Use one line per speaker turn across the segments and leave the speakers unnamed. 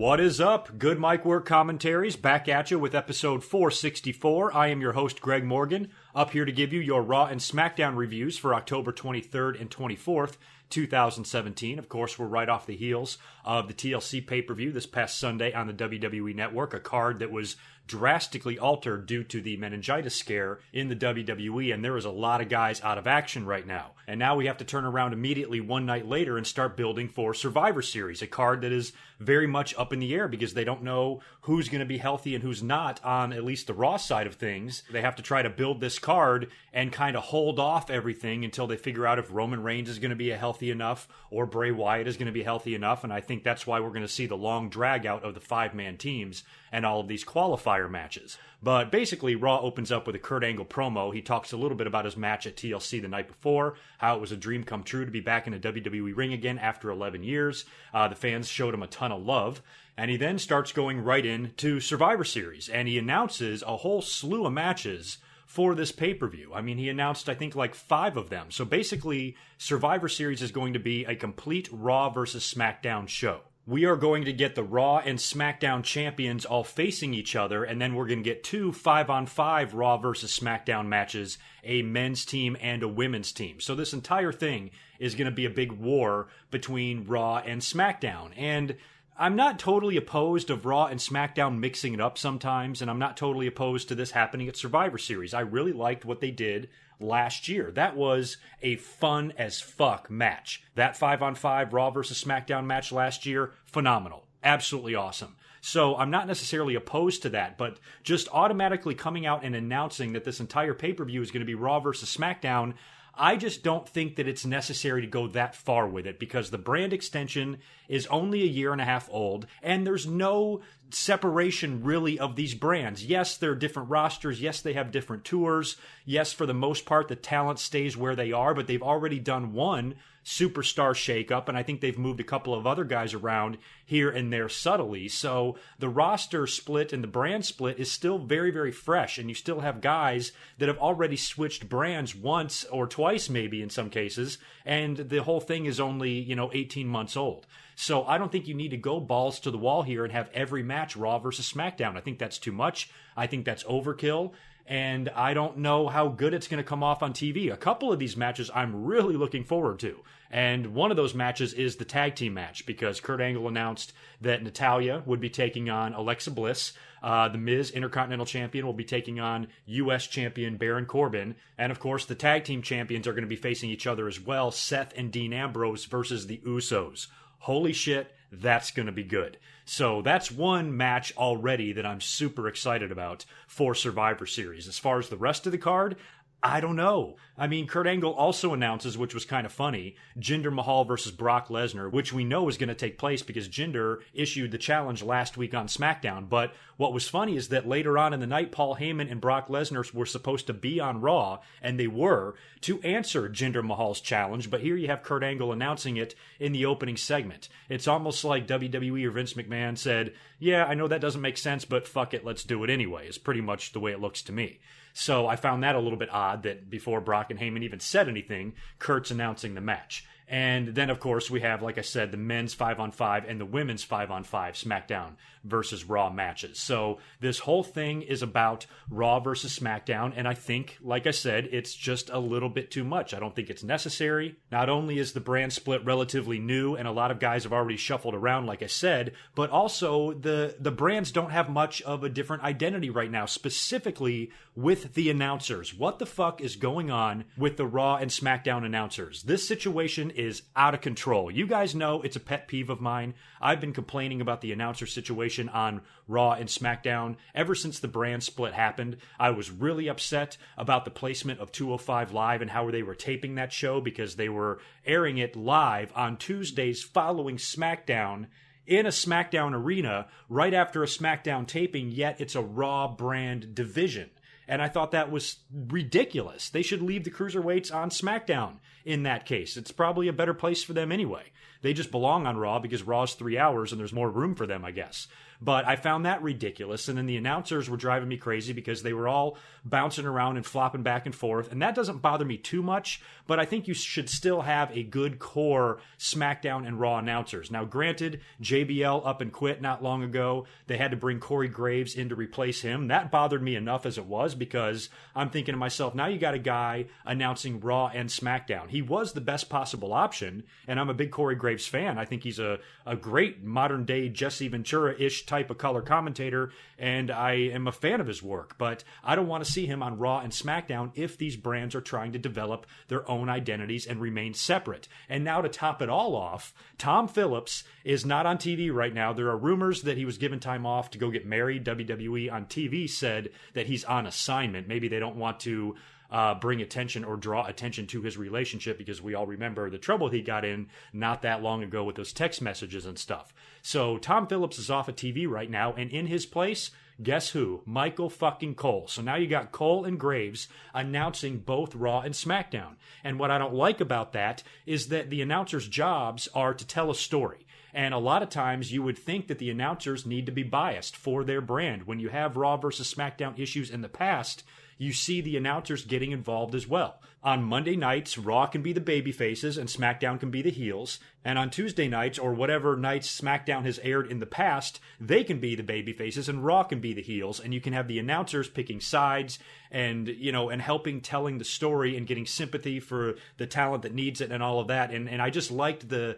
What is up? GoodMicWork commentaries back at you with episode 464. I am your host, Greg Morgan, up here to give you your Raw and Smackdown reviews for October 23rd and 24th, 2017. Of course, we're right off the heels of the TLC pay-per-view this past Sunday on the WWE Network, a card that was drastically altered due to the meningitis scare in the WWE, and there is a lot of guys out of action right now. And now we have to turn around immediately one night later and start building for Survivor Series, a card that is very much up in the air because they don't know who's going to be healthy and who's not on at least the Raw side of things. They have to try to build this card and kind of hold off everything until they figure out if Roman Reigns is going to be healthy enough or Bray Wyatt is going to be healthy enough, and I think that's why we're going to see the long drag out of the five-man teams and all of these qualifier matches. But basically, Raw opens up with a Kurt Angle promo. He talks a little bit about his match at TLC the night before, how it was a dream come true to be back in a WWE ring again after 11 years. The fans showed him a ton of love. And he then starts going right into Survivor Series, and he announces a whole slew of matches for this pay-per-view. I mean, he announced, I think, like 5 of them. So basically, Survivor Series is going to be a complete Raw versus SmackDown show. We are going to get the Raw and SmackDown champions all facing each other, and then we're going to get 2 5-on-5 Raw versus SmackDown matches, a men's team and a women's team. So this entire thing is going to be a big war between Raw and SmackDown. And I'm not totally opposed of Raw and SmackDown mixing it up sometimes, and I'm not totally opposed to this happening at Survivor Series. I really liked what they did last year. That was a fun as fuck match. That 5-on-5 Raw versus SmackDown match last year, phenomenal. Absolutely awesome. So I'm not necessarily opposed to that, but just automatically coming out and announcing that this entire pay-per-view is going to be Raw versus SmackDown, I just don't think that it's necessary to go that far with it because the brand extension is only a year and a half old and there's no separation really of these brands. Yes, they're different rosters. Yes, they have different tours. Yes, for the most part, the talent stays where they are, but they've already done one superstar shakeup, and I think they've moved a couple of other guys around here and there subtly. So the roster split and the brand split is still very, very fresh, and you still have guys that have already switched brands once or twice maybe in some cases, and the whole thing is only, 18 months old. So I don't think you need to go balls to the wall here and have every match Raw versus SmackDown. I think that's too much. I think that's overkill. And I don't know how good it's going to come off on TV. A couple of these matches I'm really looking forward to. And one of those matches is the tag team match because Kurt Angle announced that Natalya would be taking on Alexa Bliss. The Miz, Intercontinental Champion, will be taking on U.S. Champion Baron Corbin. And of course, the tag team champions are going to be facing each other as well. Seth and Dean Ambrose versus the Usos. Holy shit, that's going to be good. So that's one match already that I'm super excited about for Survivor Series. As far as the rest of the card, I don't know. I mean, Kurt Angle also announces, which was kind of funny, Jinder Mahal versus Brock Lesnar, which we know is going to take place because Jinder issued the challenge last week on SmackDown. But what was funny is that later on in the night, Paul Heyman and Brock Lesnar were supposed to be on Raw, and they were, to answer Jinder Mahal's challenge. But here you have Kurt Angle announcing it in the opening segment. It's almost like WWE or Vince McMahon said, yeah, I know that doesn't make sense, but fuck it, let's do it anyway, is pretty much the way it looks to me. So I found that a little bit odd that before Brock and Heyman even said anything, Kurt's announcing the match. And then, of course, we have, like I said, the men's 5-on-5 and the women's 5-on-5 SmackDown versus Raw matches. So this whole thing is about Raw versus SmackDown, and I think, like I said, it's just a little bit too much. I don't think it's necessary. Not only is the brand split relatively new, and a lot of guys have already shuffled around, like I said, but also the brands don't have much of a different identity right now, specifically with the announcers. What the fuck is going on with the Raw and SmackDown announcers? This situation is out of control. You guys know it's a pet peeve of mine. I've been complaining about the announcer situation on Raw and SmackDown ever since the brand split happened. I was really upset about the placement of 205 Live and how they were taping that show because they were airing it live on Tuesdays following SmackDown in a SmackDown arena right after a SmackDown taping, yet it's a Raw brand division. And I thought that was ridiculous. They should leave the cruiserweights on SmackDown in that case. It's probably a better place for them anyway. They just belong on Raw because Raw's 3 hours and there's more room for them, I guess. But I found that ridiculous. And then the announcers were driving me crazy because they were all bouncing around and flopping back and forth. And that doesn't bother me too much, but I think you should still have a good core SmackDown and Raw announcers. Now, granted, JBL up and quit not long ago. They had to bring Corey Graves in to replace him. That bothered me enough as it was, because I'm thinking to myself, now you got a guy announcing Raw and SmackDown. He was the best possible option, and I'm a big Corey Graves fan. I think he's a great modern-day Jesse Ventura-ish type of color commentator, and I am a fan of his work, but I don't want to see him on Raw and SmackDown if these brands are trying to develop their own identities and remain separate. And now to top it all off, Tom Phillips is not on TV right now. There are rumors that he was given time off to go get married. WWE on TV said that he's on assignment. Maybe they don't want to bring attention or draw attention to his relationship, because we all remember the trouble he got in not that long ago with those text messages and stuff. So Tom Phillips is off of TV right now, and in his place, guess who? Michael fucking Cole. So now you got Cole and Graves announcing both Raw and SmackDown. And what I don't like about that is that the announcers' jobs are to tell a story. And a lot of times you would think that the announcers need to be biased for their brand. When you have Raw versus SmackDown issues in the past, you see the announcers getting involved as well. On Monday nights, Raw can be the baby faces and SmackDown can be the heels. And on Tuesday nights, or whatever nights SmackDown has aired in the past, they can be the baby faces and Raw can be the heels. And you can have the announcers picking sides and, and helping telling the story and getting sympathy for the talent that needs it and all of that. And I just liked the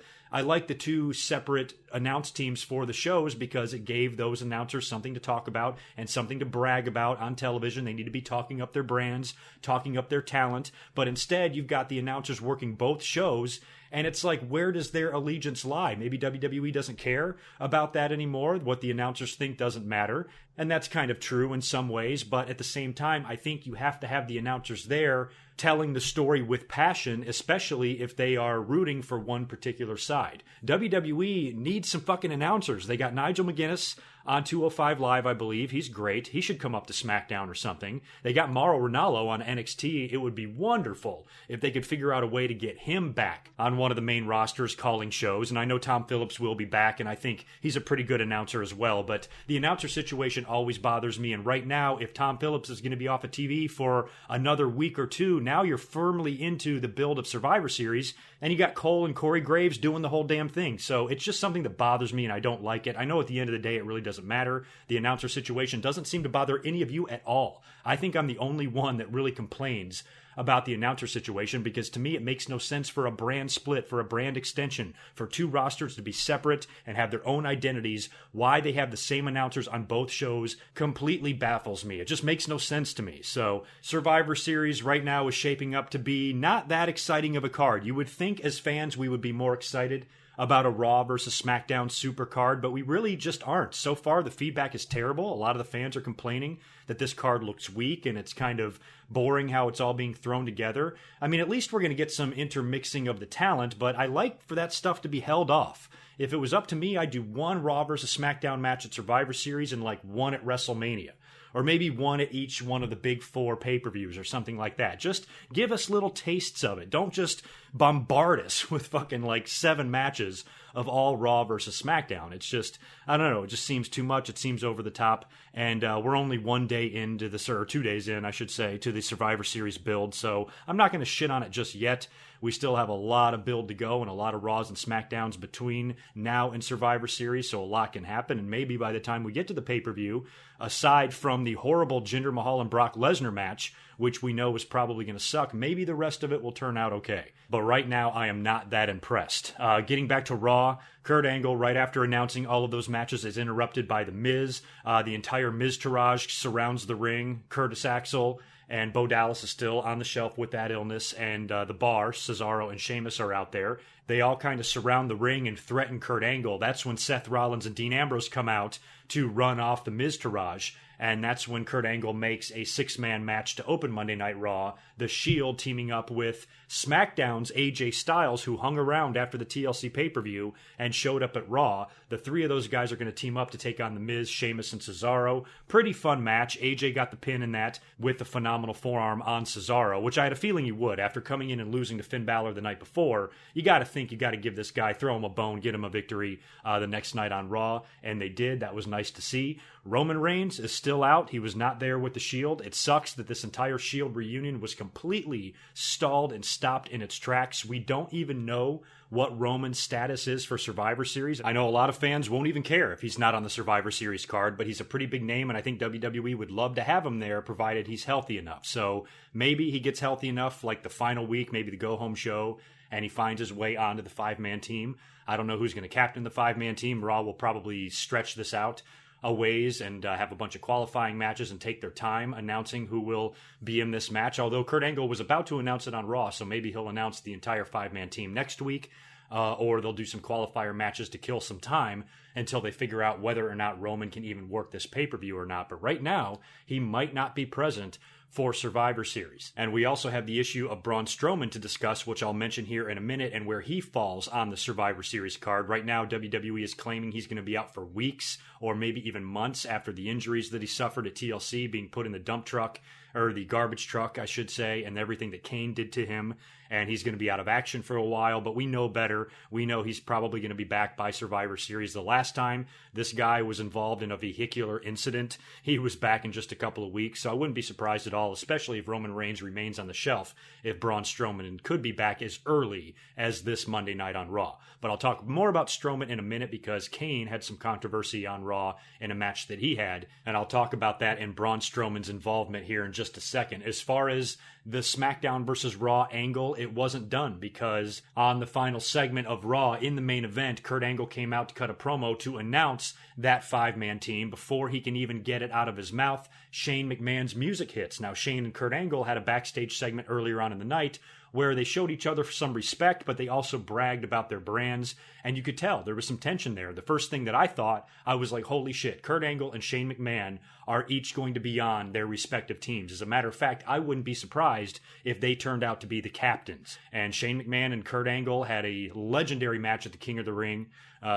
two separate announce teams for the shows, because it gave those announcers something to talk about and something to brag about on television. They need to be talking up their brands, talking up their talent. But instead, you've got the announcers working both shows, and it's like, where does their allegiance lie? Maybe WWE doesn't care about that anymore. What the announcers think doesn't matter. And that's kind of true in some ways, but at the same time, I think you have to have the announcers there telling the story with passion, especially if they are rooting for one particular side. WWE needs some fucking announcers. They got Nigel McGuinness on 205 Live, I believe. He's great. He should come up to SmackDown or something. They got Mauro Ranallo on NXT. It would be wonderful if they could figure out a way to get him back on one of the main rosters calling shows. And I know Tom Phillips will be back, and I think he's a pretty good announcer as well. But the announcer situation always bothers me. And right now, if Tom Phillips is going to be off of TV for another week or two, now you're firmly into the build of Survivor Series, and you got Cole and Corey Graves doing the whole damn thing. So it's just something that bothers me, and I don't like it. I know at the end of the day, it really doesn't matter. The announcer situation doesn't seem to bother any of you at all. I think I'm the only one that really complains about the announcer situation, because to me it makes no sense for a brand split, for a brand extension, for two rosters to be separate and have their own identities. Why they have the same announcers on both shows completely baffles me. It just makes no sense to me. So Survivor Series right now is shaping up to be not that exciting of a card. You would think as fans we would be more excited about a Raw versus SmackDown super card, but we really just aren't. So far, the feedback is terrible. A lot of the fans are complaining that this card looks weak and it's kind of boring how it's all being thrown together. I mean, at least we're going to get some intermixing of the talent, but I like for that stuff to be held off. If it was up to me, I'd do one Raw versus SmackDown match at Survivor Series and like one at WrestleMania. Or maybe one at each one of the big four pay-per-views or something like that. Just give us little tastes of it. Don't just bombard us with fucking like 7 matches of all Raw versus SmackDown. It's just, I don't know, it just seems too much. It seems over the top. And we're only 1 day into this, or 2 days in, I should say, to the Survivor Series build. So I'm not going to shit on it just yet. We still have a lot of build to go and a lot of Raws and SmackDowns between now and Survivor Series, so a lot can happen. And maybe by the time we get to the pay-per-view, aside from the horrible Jinder Mahal and Brock Lesnar match, which we know is probably going to suck, maybe the rest of it will turn out okay. But right now, I am not that impressed. Getting back to Raw, Kurt Angle, right after announcing all of those matches, is interrupted by The Miz. The entire Miztourage surrounds the ring. Curtis Axel and Bo Dallas is still on the shelf with that illness, and the Bar, Cesaro and Sheamus, are out there. They all kind of surround the ring and threaten Kurt Angle. That's when Seth Rollins and Dean Ambrose come out to run off the Miztourage, and that's when Kurt Angle makes a 6-man match to open Monday Night Raw, The Shield teaming up with SmackDown's AJ Styles, who hung around after the TLC pay-per-view and showed up at Raw. The 3 of those guys are going to team up to take on The Miz, Sheamus, and Cesaro. Pretty fun match. AJ got the pin in that with the phenomenal phenomenal forearm on Cesaro, which I had a feeling he would. After coming in and losing to Finn Balor the night before, you got to think you got to give this guy, throw him a bone, get him a victory the next night on Raw, and they did. That was nice to see. Roman Reigns is still out. He was not there with the Shield. It sucks that this entire Shield reunion was completely stalled and stopped in its tracks. We don't even know what Roman's status is for Survivor Series. I know a lot of fans won't even care if he's not on the Survivor Series card, but he's a pretty big name, and I think WWE would love to have him there, provided he's healthy enough. So maybe he gets healthy enough, like the final week, maybe the go-home show, and he finds his way onto the five-man team. I don't know who's going to captain the five-man team. Raw will probably stretch this out a ways and have a bunch of qualifying matches and take their time announcing who will be in this match. Although Kurt Angle was about to announce it on Raw, so maybe he'll announce the entire five-man team next week, or they'll do some qualifier matches to kill some time until they figure out whether or not Roman can even work this pay-per-view or not. But right now, he might not be present for Survivor Series. And we also have the issue of Braun Strowman to discuss, which I'll mention here in a minute, and where he falls on the Survivor Series card. Right now, WWE is claiming he's going to be out for weeks or maybe even months after the injuries that he suffered at TLC, being put in the dump truck, or the garbage truck, I should say, and everything that Kane did to him. And he's going to be out of action for a while, but we know better. We know he's probably going to be back by Survivor Series. The last time this guy was involved in a vehicular incident, he was back in just a couple of weeks, so I wouldn't be surprised at all, especially if Roman Reigns remains on the shelf, if Braun Strowman could be back as early as this Monday night on Raw. But I'll talk more about Strowman in a minute because Kane had some controversy on Raw in a match that he had, and I'll talk about that and Braun Strowman's involvement here in just a second. As far as the SmackDown versus Raw angle, it wasn't done because on the final segment of Raw in the main event, Kurt Angle came out to cut a promo to announce that five-man team. Before he can even get it out of his mouth, Shane McMahon's music hits. Now, Shane and Kurt Angle had a backstage segment earlier on in the night where they showed each other some respect, but they also bragged about their brands, and you could tell there was some tension there. The first thing that I thought, I was like, holy shit, Kurt Angle and Shane McMahon are each going to be on their respective teams. As a matter of fact, I wouldn't be surprised if they turned out to be the captains. And Shane McMahon and Kurt Angle had a legendary match at the King of the Ring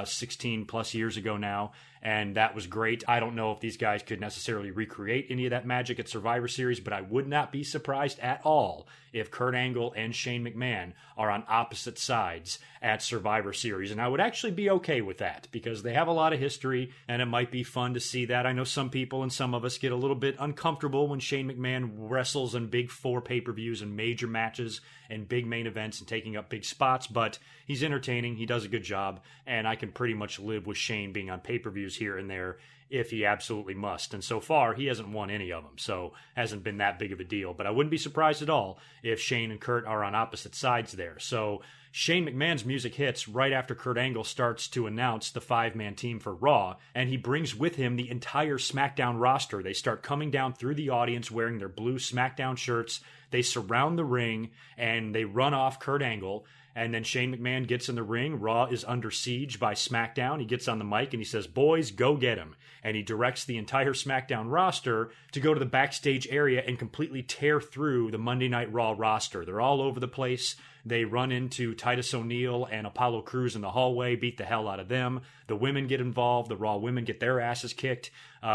16 plus years ago now, and that was great. I don't know if these guys could necessarily recreate any of that magic at Survivor Series, but I would not be surprised at all if Kurt Angle and Shane McMahon are on opposite sides at Survivor Series. And I would actually be okay with that because they have a lot of history and it might be fun to see that. I know some people and some of us get a little bit uncomfortable when Shane McMahon wrestles in big 4 pay-per-views and major matches and big main events and taking up big spots, but he's entertaining, he does a good job, and I can pretty much live with Shane being on pay-per-views here and there if he absolutely must. And so far, he hasn't won any of them, so hasn't been that big of a deal. But I wouldn't be surprised at all if Shane and Kurt are on opposite sides there. So Shane McMahon's music hits right after Kurt Angle starts to announce the 5-man team for Raw, and he brings with him the entire SmackDown roster. They start coming down through the audience wearing their blue SmackDown shirts. They surround the ring, and they run off Kurt Angle. And then Shane McMahon gets in the ring. Raw is under siege by SmackDown. He gets on the mic and he says, "Boys, go get him." And he directs the entire SmackDown roster to go to the backstage area and completely tear through the Monday Night Raw roster. They're all over the place. They run into Titus O'Neil and Apollo Crews in the hallway, beat the hell out of them. The women get involved. The Raw women get their asses kicked.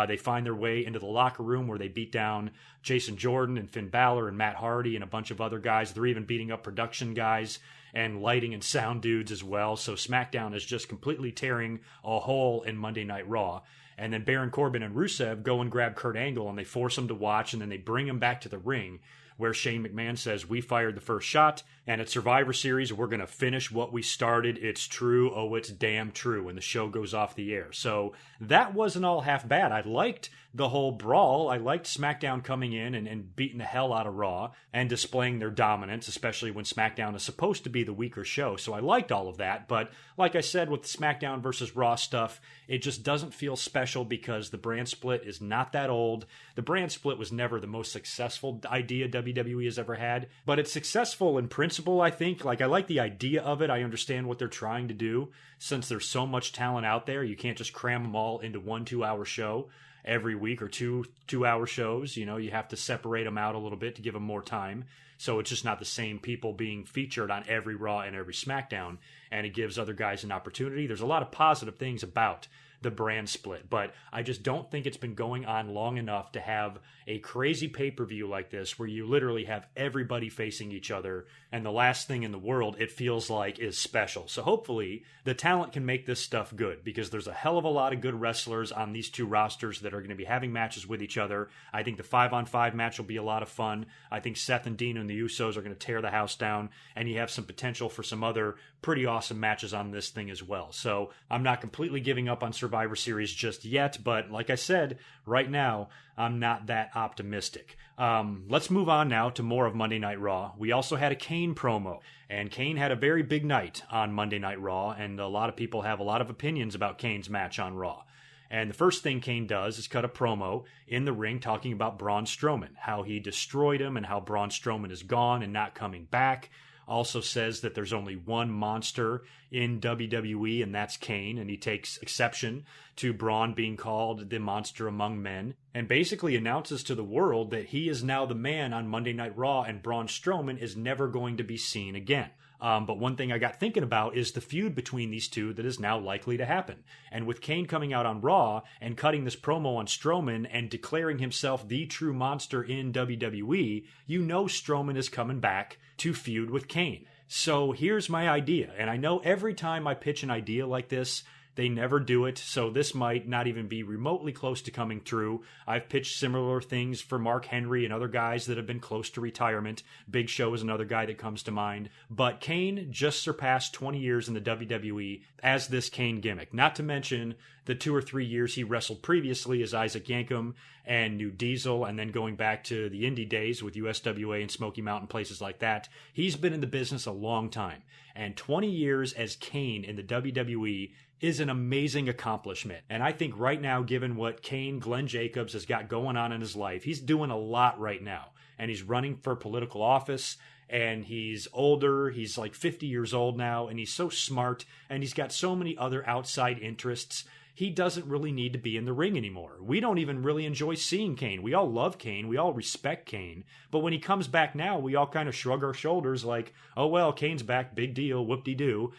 They find their way into the locker room where they beat down Jason Jordan and Finn Balor and Matt Hardy and a bunch of other guys. They're even beating up production guys and lighting and sound dudes as well. So SmackDown is just completely tearing a hole in Monday Night Raw. And then Baron Corbin and Rusev go and grab Kurt Angle and they force him to watch, and then they bring him back to the ring where Shane McMahon says, "We fired the first shot, and at Survivor Series, we're going to finish what we started. It's true. Oh, it's damn true." And the show goes off the air. So that wasn't all half bad. I liked the whole brawl. I liked SmackDown coming in and beating the hell out of Raw and displaying their dominance, especially when SmackDown is supposed to be the weaker show. So I liked all of that. But like I said, with the SmackDown versus Raw stuff, it just doesn't feel special because the brand split is not that old. The brand split was never the most successful idea WWE has ever had, but it's successful in principle, I think. Like, I like the idea of it. I understand what they're trying to do. Since there's so much talent out there, you can't just cram them all into 1 2-hour show every week, or two 2-hour shows. You know, you have to separate them out a little bit to give them more time. So it's just not the same people being featured on every Raw and every SmackDown, and it gives other guys an opportunity. There's a lot of positive things about the brand split. But I just don't think it's been going on long enough to have a crazy pay-per-view like this where you literally have everybody facing each other, and the last thing in the world it feels like is special. So hopefully the talent can make this stuff good, because there's a hell of a lot of good wrestlers on these two rosters that are going to be having matches with each other. I think the 5-on-5 match will be a lot of fun. I think Seth and Dean and the Usos are going to tear the house down, and you have some potential for some other pretty awesome matches on this thing as well. So I'm not completely giving up on Survivor Series just yet, but like I said, right now I'm not that optimistic. Let's move on now to more of Monday Night Raw. We also had a Kane promo, and Kane had a very big night on Monday Night Raw, and a lot of people have a lot of opinions about Kane's match on Raw. And the first thing Kane does is cut a promo in the ring talking about Braun Strowman, how he destroyed him and how Braun Strowman is gone and not coming back. Also says that there's only one monster in WWE, and that's Kane, and he takes exception to Braun being called the monster among men, and basically announces to the world that he is now the man on Monday Night Raw, and Braun Strowman is never going to be seen again. But one thing I got thinking about is the feud between these two that is now likely to happen. And with Kane coming out on Raw and cutting this promo on Strowman and declaring himself the true monster in WWE, you know Strowman is coming back to feud with Kane. So here's my idea. And I know every time I pitch an idea like this, they never do it, so this might not even be remotely close to coming true. I've pitched similar things for Mark Henry and other guys that have been close to retirement. Big Show is another guy that comes to mind. But Kane just surpassed 20 years in the WWE as this Kane gimmick, not to mention the 2 or 3 years he wrestled previously as Isaac Yankem and New Diesel, and then going back to the indie days with USWA and Smoky Mountain, places like that. He's been in the business a long time, and 20 years as Kane in the WWE is an amazing accomplishment. And I think right now, given what Glenn Jacobs has got going on in his life, he's doing a lot right now. And he's running for political office, and he's older. He's like 50 years old now, and he's so smart, and he's got so many other outside interests. He doesn't really need to be in the ring anymore. We don't even really enjoy seeing Kane. We all love Kane. We all respect Kane. But when he comes back now, we all kind of shrug our shoulders like, oh, well, Kane's back. Big deal. Whoop-de-doo.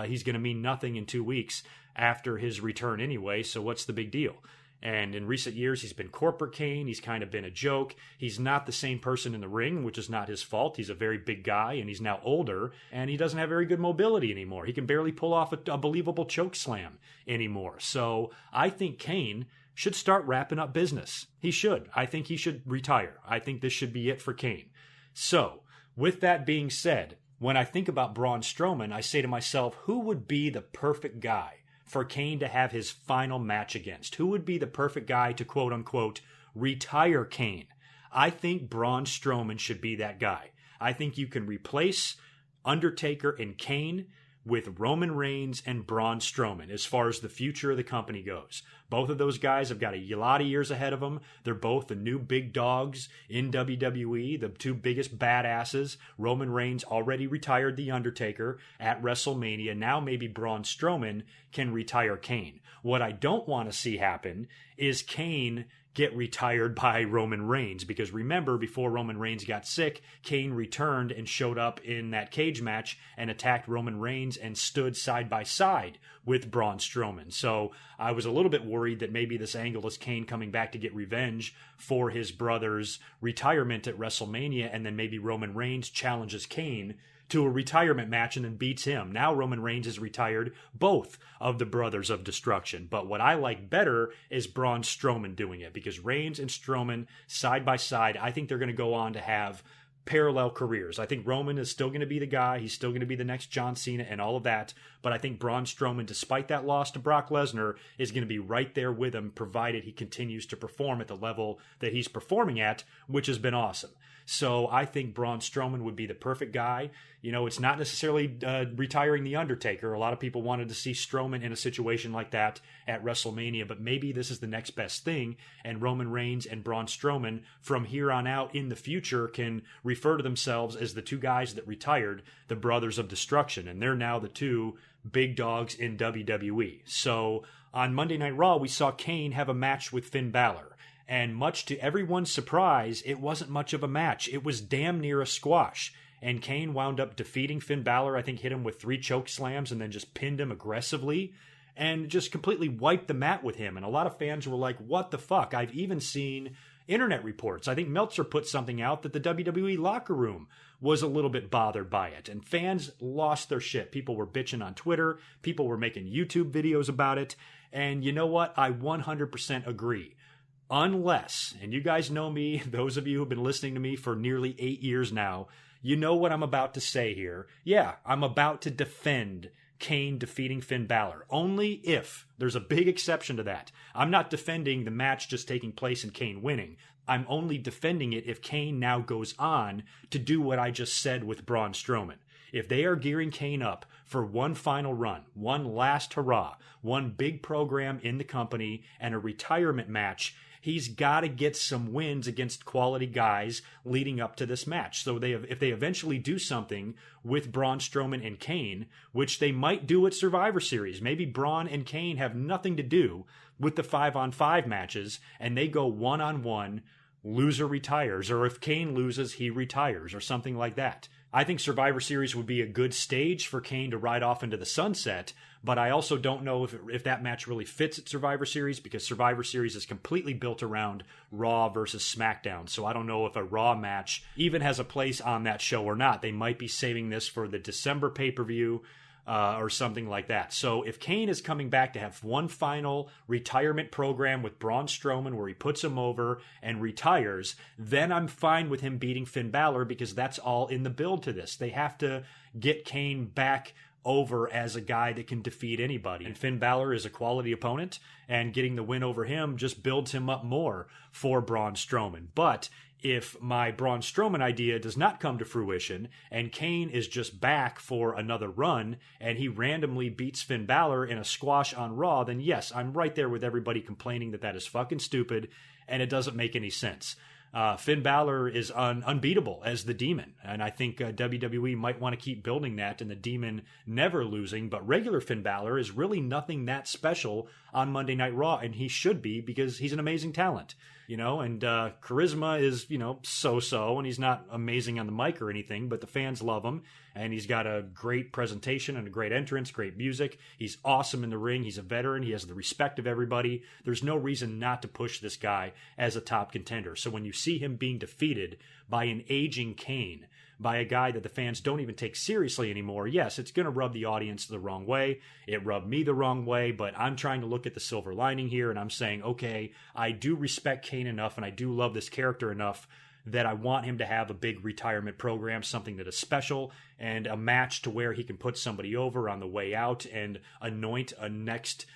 He's going to mean nothing in 2 weeks after his return anyway, so what's the big deal? And in recent years, he's been corporate Kane. He's kind of been a joke. He's not the same person in the ring, which is not his fault. He's a very big guy, and he's now older, and he doesn't have very good mobility anymore. He can barely pull off a believable choke slam anymore. So I think Kane should start wrapping up business. He should. I think he should retire. I think this should be it for Kane. So, with that being said, when I think about Braun Strowman, I say to myself, who would be the perfect guy for Kane to have his final match against? Who would be the perfect guy to quote-unquote retire Kane? I think Braun Strowman should be that guy. I think you can replace Undertaker and Kane with Roman Reigns and Braun Strowman as far as the future of the company goes. Both of those guys have got a lot of years ahead of them. They're both the new big dogs in WWE, the two biggest badasses. Roman Reigns already retired The Undertaker at WrestleMania. Now maybe Braun Strowman can retire Kane. What I don't want to see happen is Kane get retired by Roman Reigns, because remember, before Roman Reigns got sick, Kane returned and showed up in that cage match and attacked Roman Reigns and stood side by side with Braun Strowman. So I was a little bit worried that maybe this angle is Kane coming back to get revenge for his brother's retirement at WrestleMania, and then maybe Roman Reigns challenges Kane to a retirement match and then beats him. Now Roman Reigns has retired both of the Brothers of Destruction. But what I like better is Braun Strowman doing it, because Reigns and Strowman side by side, I think they're going to go on to have parallel careers. I think Roman is still going to be the guy. He's still going to be the next John Cena and all of that. But I think Braun Strowman, despite that loss to Brock Lesnar, is going to be right there with him, provided he continues to perform at the level that he's performing at, which has been awesome. So I think Braun Strowman would be the perfect guy. You know, it's not necessarily retiring The Undertaker. A lot of people wanted to see Strowman in a situation like that at WrestleMania, but maybe this is the next best thing, and Roman Reigns and Braun Strowman from here on out in the future can refer to themselves as the two guys that retired, the Brothers of Destruction, and they're now the two big dogs in WWE. So on Monday Night Raw, we saw Kane have a match with Finn Balor. And much to everyone's surprise, it wasn't much of a match. It was damn near a squash. And Kane wound up defeating Finn Balor. I think hit him with 3 choke slams and then just pinned him aggressively. and just completely wiped the mat with him. And a lot of fans were like, what the fuck? I've even seen internet reports. I think Meltzer put something out that the WWE locker room was a little bit bothered by it, and fans lost their shit. People were bitching on Twitter. People were making YouTube videos about it. And you know what? I 100% agree. Unless, and you guys know me, those of you who've been listening to me for nearly 8 years now, you know what I'm about to say here. Yeah, I'm about to defend Kane defeating Finn Balor. Only if, there's a big exception to that. I'm not defending the match just taking place and Kane winning. I'm only defending it if Kane now goes on to do what I just said with Braun Strowman. If they are gearing Kane up for one final run, one last hurrah, one big program in the company, and a retirement match, he's got to get some wins against quality guys leading up to this match. So if they eventually do something with Braun Strowman and Kane, which they might do at Survivor Series, maybe Braun and Kane have nothing to do with the 5-on-5 matches, and they go 1-on-1, loser retires, or if Kane loses, he retires, or something like that. I think Survivor Series would be a good stage for Kane to ride off into the sunset, but I also don't know if that match really fits at Survivor Series, because Survivor Series is completely built around Raw versus SmackDown. So I don't know if a Raw match even has a place on that show or not. They might be saving this for the December pay-per-view or something like that. So if Kane is coming back to have one final retirement program with Braun Strowman where he puts him over and retires, then I'm fine with him beating Finn Balor, because that's all in the build to this. They have to get Kane back over as a guy that can defeat anybody. And Finn Balor is a quality opponent, and getting the win over him just builds him up more for Braun Strowman. But if my Braun Strowman idea does not come to fruition and Kane is just back for another run and he randomly beats Finn Balor in a squash on Raw, then yes, I'm right there with everybody complaining that is fucking stupid and it doesn't make any sense. Finn Balor is unbeatable as the Demon, and I think WWE might want to keep building that and the Demon never losing, but regular Finn Balor is really nothing that special on Monday Night Raw, and he should be, because he's an amazing talent, and charisma is, so-so, and he's not amazing on the mic or anything, but the fans love him, and he's got a great presentation and a great entrance, great music. He's awesome in the ring. He's a veteran. He has the respect of everybody. There's no reason not to push this guy as a top contender. So when you see him being defeated by an aging Kane, by a guy that the fans don't even take seriously anymore, yes, it's going to rub the audience the wrong way. It rubbed me the wrong way, but I'm trying to look at the silver lining here, and I'm saying, okay, I do respect Kane enough, and I do love this character enough that I want him to have a big retirement program, something that is special, and a match to where he can put somebody over on the way out and anoint a next,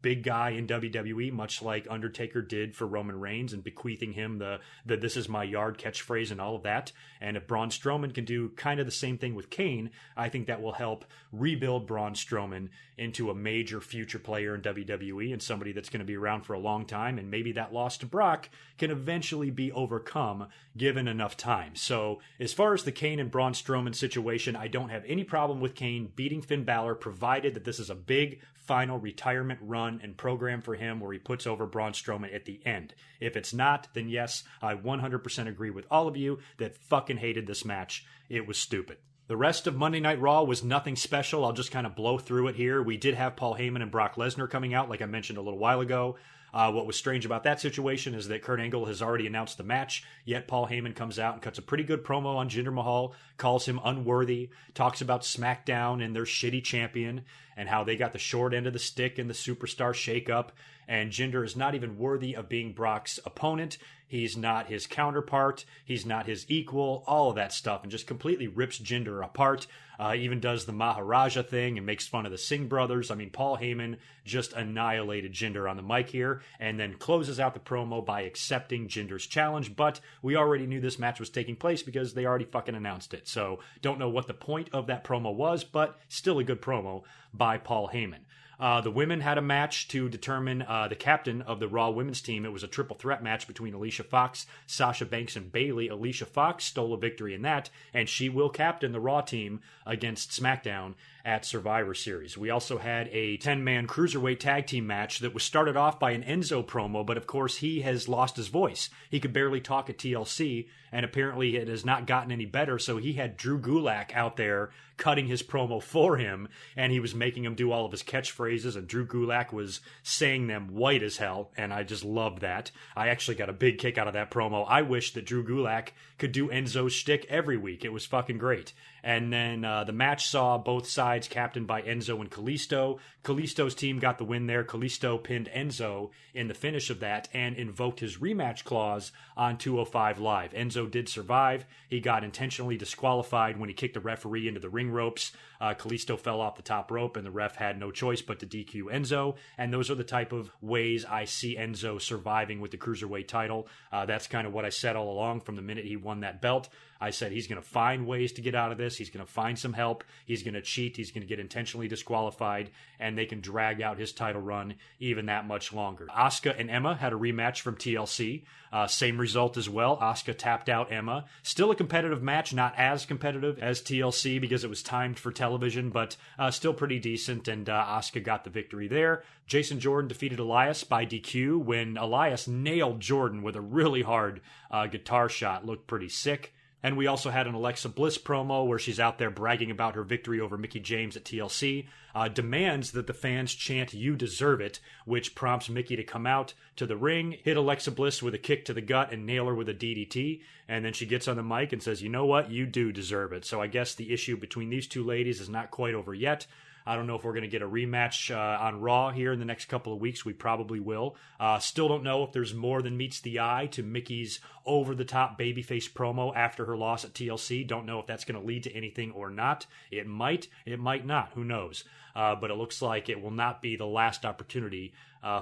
big guy in WWE, much like Undertaker did for Roman Reigns, and bequeathing him the "this is my yard" catchphrase and all of that. And if Braun Strowman can do kind of the same thing with Kane, I think that will help rebuild Braun Strowman into a major future player in WWE and somebody that's going to be around for a long time. And maybe that loss to Brock can eventually be overcome given enough time. So as far as the Kane and Braun Strowman situation, I don't have any problem with Kane beating Finn Balor, provided that this is a big final retirement run and program for him where he puts over Braun Strowman at the end. If it's not, then yes, I 100% agree with all of you that fucking hated this match. It was stupid. The rest of Monday Night Raw was nothing special. I'll just kind of blow through it here. We did have Paul Heyman and Brock Lesnar coming out, like I mentioned a little while ago. What was strange about that situation is that Kurt Angle has already announced the match, yet Paul Heyman comes out and cuts a pretty good promo on Jinder Mahal, calls him unworthy, talks about SmackDown and their shitty champion, and how they got the short end of the stick in the superstar shakeup, and Jinder is not even worthy of being Brock's opponent. He's not his counterpart. He's not his equal, all of that stuff, and just completely rips Jinder apart. Even does the Maharaja thing and makes fun of the Singh brothers. I mean, Paul Heyman just annihilated Jinder on the mic here, and then closes out the promo by accepting Jinder's challenge. But we already knew this match was taking place because they already fucking announced it. So don't know what the point of that promo was, but still a good promo by Paul Heyman. The women had a match to determine the captain of the Raw women's team. It was a triple threat match between Alicia Fox, Sasha Banks, and Bayley. Alicia Fox stole a victory in that, and she will captain the Raw team against SmackDown at Survivor Series. We also had a 10-man cruiserweight tag team match that was started off by an Enzo promo, but of course he has lost his voice. He could barely talk at TLC, and apparently it has not gotten any better, so he had Drew Gulak out there cutting his promo for him, and he was making him do all of his catchphrases, and Drew Gulak was saying them white as hell, and I just loved that. I actually got a big kick out of that promo. I wish that Drew Gulak could do Enzo's shtick every week. It was fucking great. And then the match saw both sides captained by Enzo and Kalisto. Kalisto's team got the win there. Kalisto pinned Enzo in the finish of that and invoked his rematch clause on 205 Live. Enzo did survive. He got intentionally disqualified when he kicked the referee into the ring ropes. Kalisto fell off the top rope, and the ref had no choice but to DQ Enzo. And those are the type of ways I see Enzo surviving with the Cruiserweight title. That's kind of what I said all along from the minute he won that belt. I said he's going to find ways to get out of this. He's going to find some help. He's going to cheat. He's going to get intentionally disqualified, and they can drag out his title run even that much longer. Asuka and Emma had a rematch from TLC. Same result as well. Asuka tapped out Emma. Still a competitive match, not as competitive as TLC because it was timed for television, but still pretty decent, and Asuka got the victory there. Jason Jordan defeated Elias by DQ when Elias nailed Jordan with a really hard guitar shot. Looked pretty sick. And we also had an Alexa Bliss promo where she's out there bragging about her victory over Mickie James at TLC, demands that the fans chant "You deserve it," which prompts Mickie to come out to the ring, hit Alexa Bliss with a kick to the gut, and nail her with a DDT. And then she gets on the mic and says, "You know what? You do deserve it." So I guess the issue between these two ladies is not quite over yet. I don't know if we're going to get a rematch on Raw here in the next couple of weeks. We probably will. Still don't know if there's more than meets the eye to Mickie's over-the-top babyface promo after her loss at TLC. Don't know if that's going to lead to anything or not. It might not. Who knows? But it looks like it will not be the last opportunity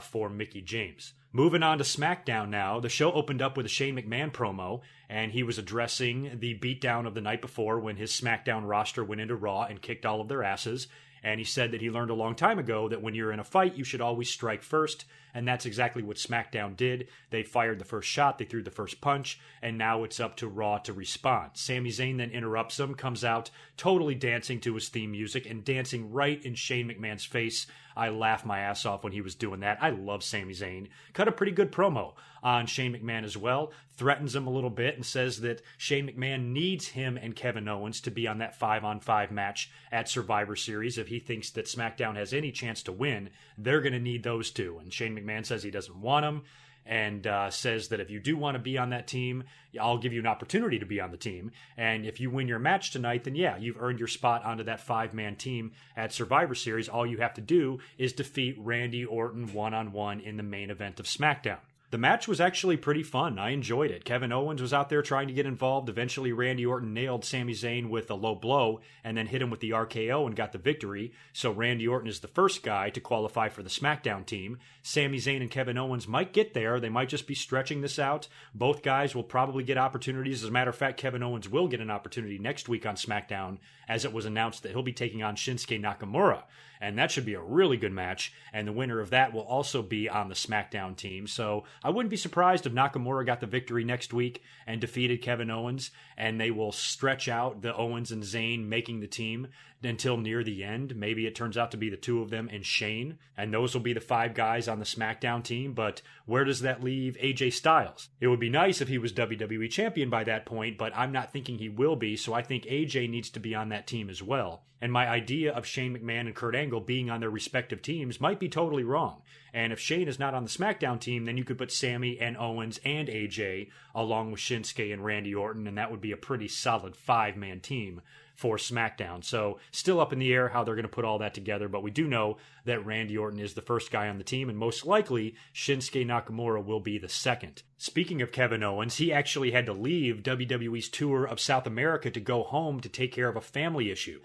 for Mickie James. Moving on to SmackDown now, the show opened up with a Shane McMahon promo, and he was addressing the beatdown of the night before when his SmackDown roster went into Raw and kicked all of their asses. And he said that he learned a long time ago that when you're in a fight, you should always strike first. And that's exactly what SmackDown did. They fired the first shot, they threw the first punch, and now it's up to Raw to respond. Sami Zayn then interrupts him, comes out totally dancing to his theme music and dancing right in Shane McMahon's face. I laughed my ass off when he was doing that. I love Sami Zayn. Cut a pretty good promo on Shane McMahon as well. Threatens him a little bit and says that Shane McMahon needs him and Kevin Owens to be on that 5-on-5 match at Survivor Series. If he thinks that SmackDown has any chance to win, they're going to need those two. And Shane McMahon says he doesn't want them, and says that if you do want to be on that team, I'll give you an opportunity to be on the team. And if you win your match tonight, then yeah, you've earned your spot onto that 5-man team at Survivor Series. All you have to do is defeat Randy Orton one-on-one in the main event of SmackDown. The match was actually pretty fun. I enjoyed it. Kevin Owens was out there trying to get involved. Eventually, Randy Orton nailed Sami Zayn with a low blow and then hit him with the RKO and got the victory. So Randy Orton is the first guy to qualify for the SmackDown team. Sami Zayn and Kevin Owens might get there. They might just be stretching this out. Both guys will probably get opportunities. As a matter of fact, Kevin Owens will get an opportunity next week on SmackDown, as it was announced that he'll be taking on Shinsuke Nakamura. And that should be a really good match, and the winner of that will also be on the SmackDown team. So I wouldn't be surprised if Nakamura got the victory next week and defeated Kevin Owens, and they will stretch out the Owens and Zayn making the team until near the end. Maybe it turns out to be the two of them and Shane, and those will be the 5 guys on the SmackDown team. But where does that leave AJ Styles? It would be nice if he was WWE champion by that point, but I'm not thinking he will be, so I think AJ needs to be on that team as well. And my idea of Shane McMahon and Kurt Angle being on their respective teams might be totally wrong. And if Shane is not on the SmackDown team, then you could put Sammy and Owens and AJ along with Shinsuke and Randy Orton, and that would be a pretty solid 5-man team for SmackDown. So still up in the air how they're going to put all that together, but we do know that Randy Orton is the first guy on the team, and most likely Shinsuke Nakamura will be the second. Speaking of Kevin Owens, he actually had to leave WWE's tour of South America to go home to take care of a family issue.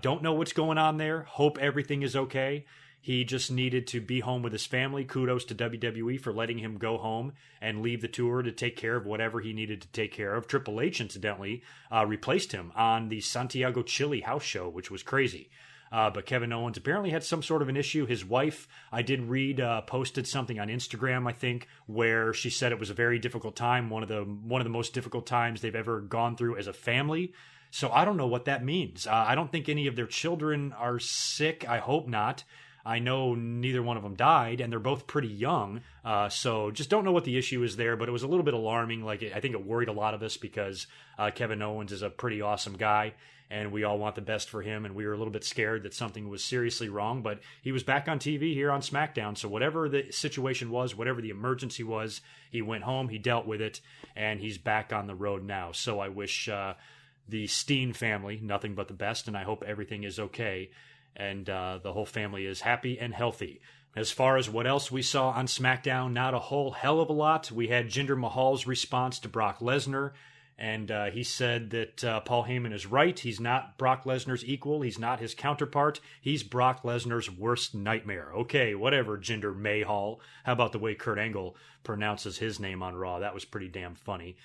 Don't know what's going on there. Hope everything is okay. He just needed to be home with his family. Kudos to WWE for letting him go home and leave the tour to take care of whatever he needed to take care of. Triple H, incidentally, replaced him on the Santiago Chile house show, which was crazy. But Kevin Owens apparently had some sort of an issue. His wife, I did read, posted something on Instagram, I think, where she said it was a very difficult time, one of the most difficult times they've ever gone through as a family. So I don't know what that means. I don't think any of their children are sick. I hope not. I know neither one of them died, and they're both pretty young. So just don't know what the issue is there, but it was a little bit alarming. Like, I think it worried a lot of us because Kevin Owens is a pretty awesome guy, and we all want the best for him, and we were a little bit scared that something was seriously wrong, but he was back on TV here on SmackDown, so whatever the situation was, whatever the emergency was, he went home, he dealt with it, and he's back on the road now. So I wish the Steen family nothing but the best, and I hope everything is okay, and the whole family is happy and healthy. As far as what else we saw on SmackDown, not a whole hell of a lot. We had Jinder Mahal's response to Brock Lesnar, and he said that Paul Heyman is right. He's not Brock Lesnar's equal. He's not his counterpart. He's Brock Lesnar's worst nightmare. Okay, whatever, Jinder Mahal. How about the way Kurt Angle pronounces his name on Raw? That was pretty damn funny.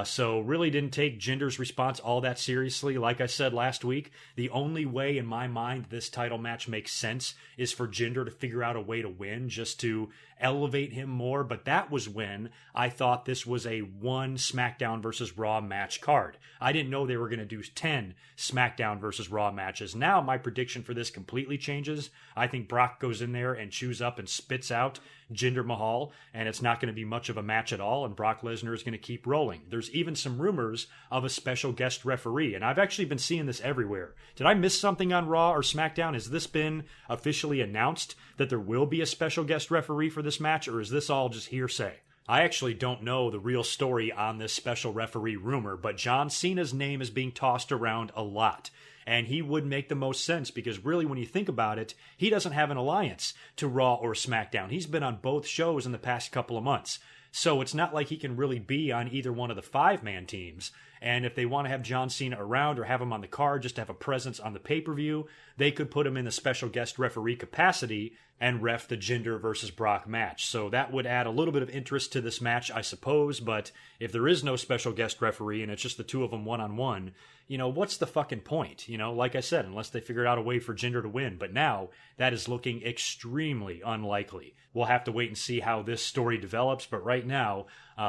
So really didn't take Jinder's response all that seriously. Like I said last week, the only way in my mind this title match makes sense is for Jinder to figure out a way to win, just to elevate him more. But that was when I thought this was a one SmackDown versus Raw match card. I didn't know they were going to do 10 SmackDown versus Raw matches. Now my prediction for this completely changes. I think Brock goes in there and chews up and spits out Jinder Mahal, and it's not going to be much of a match at all, and Brock Lesnar is going to keep rolling. There's even some rumors of a special guest referee, and I've actually been seeing this everywhere. Did I miss something on Raw or SmackDown? Has this been officially announced that there will be a special guest referee for this match, or is this all just hearsay? I actually don't know the real story on this special referee rumor, but John Cena's name is being tossed around a lot. And he would make the most sense because really when you think about it, he doesn't have an alliance to Raw or SmackDown. He's been on both shows in the past couple of months. So it's not like he can really be on either one of the 5-man teams. And if they want to have John Cena around or have him on the card just to have a presence on the pay-per-view, they could put him in the special guest referee capacity and ref the Jinder versus Brock match. So that would add a little bit of interest to this match, I suppose. But if there is no special guest referee and it's just the two of them one-on-one, what's the fucking point? Like I said, unless they figured out a way for Jinder to win. But now that is looking extremely unlikely. We'll have to wait and see how this story develops. But right now,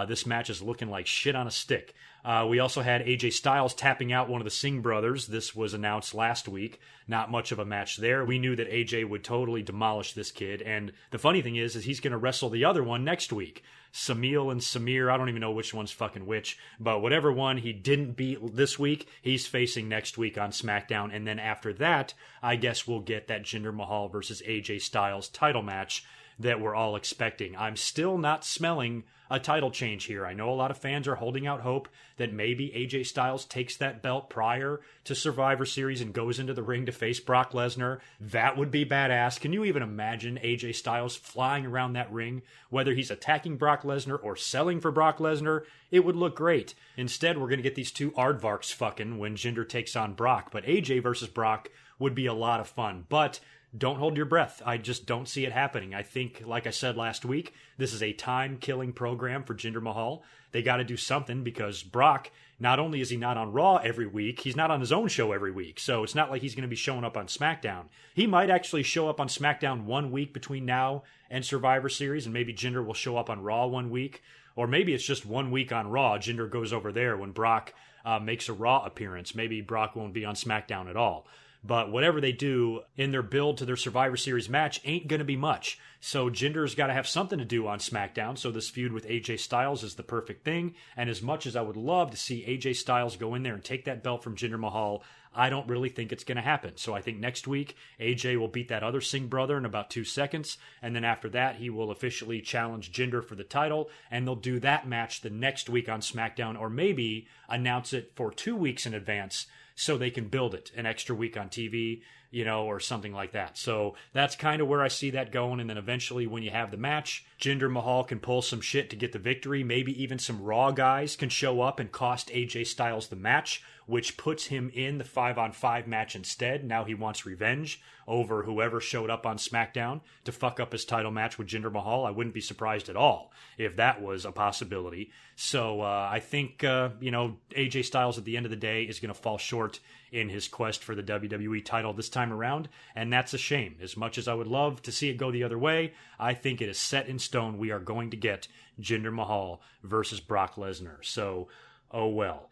this match is looking like shit on a stick. We also had AJ Styles tapping out one of the Singh brothers. This was announced last week. Not much of a match there. We knew that AJ would totally demolish this kid. And the funny thing is he's going to wrestle the other one next week. Samil and Samir, I don't even know which one's fucking which. But whatever one he didn't beat this week, he's facing next week on SmackDown. And then after that, I guess we'll get that Jinder Mahal versus AJ Styles title match that we're all expecting. I'm still not smelling a title change here. I know a lot of fans are holding out hope that maybe AJ Styles takes that belt prior to Survivor Series and goes into the ring to face Brock Lesnar. That would be badass. Can you even imagine AJ Styles flying around that ring, whether he's attacking Brock Lesnar or selling for Brock Lesnar? It would look great. Instead, we're going to get these two aardvarks fucking when Jinder takes on Brock. But AJ versus Brock would be a lot of fun. But don't hold your breath. I just don't see it happening. I think, like I said last week, this is a time-killing program for Jinder Mahal. They got to do something because Brock, not only is he not on Raw every week, he's not on his own show every week. So it's not like he's going to be showing up on SmackDown. He might actually show up on SmackDown 1 week between now and Survivor Series, and maybe Jinder will show up on Raw 1 week. Or maybe it's just 1 week on Raw. Jinder goes over there when Brock makes a Raw appearance. Maybe Brock won't be on SmackDown at all. But whatever they do in their build to their Survivor Series match ain't going to be much. So Jinder's got to have something to do on SmackDown. So this feud with AJ Styles is the perfect thing. And as much as I would love to see AJ Styles go in there and take that belt from Jinder Mahal, I don't really think it's going to happen. So I think next week, AJ will beat that other Singh brother in about 2 seconds. And then after that, he will officially challenge Jinder for the title. And they'll do that match the next week on SmackDown, or maybe announce it for 2 weeks in advance so they can build it an extra week on TV, or something like that. So that's kind of where I see that going. And then eventually when you have the match, Jinder Mahal can pull some shit to get the victory. Maybe even some Raw guys can show up and cost AJ Styles the match, which puts him in the 5-on-5 match instead. Now he wants revenge over whoever showed up on SmackDown to fuck up his title match with Jinder Mahal. I wouldn't be surprised at all if that was a possibility. So I think, AJ Styles at the end of the day is going to fall short in his quest for the WWE title this time around, and that's a shame. As much as I would love to see it go the other way, I think it is set in stone. We are going to get Jinder Mahal versus Brock Lesnar. So, oh well.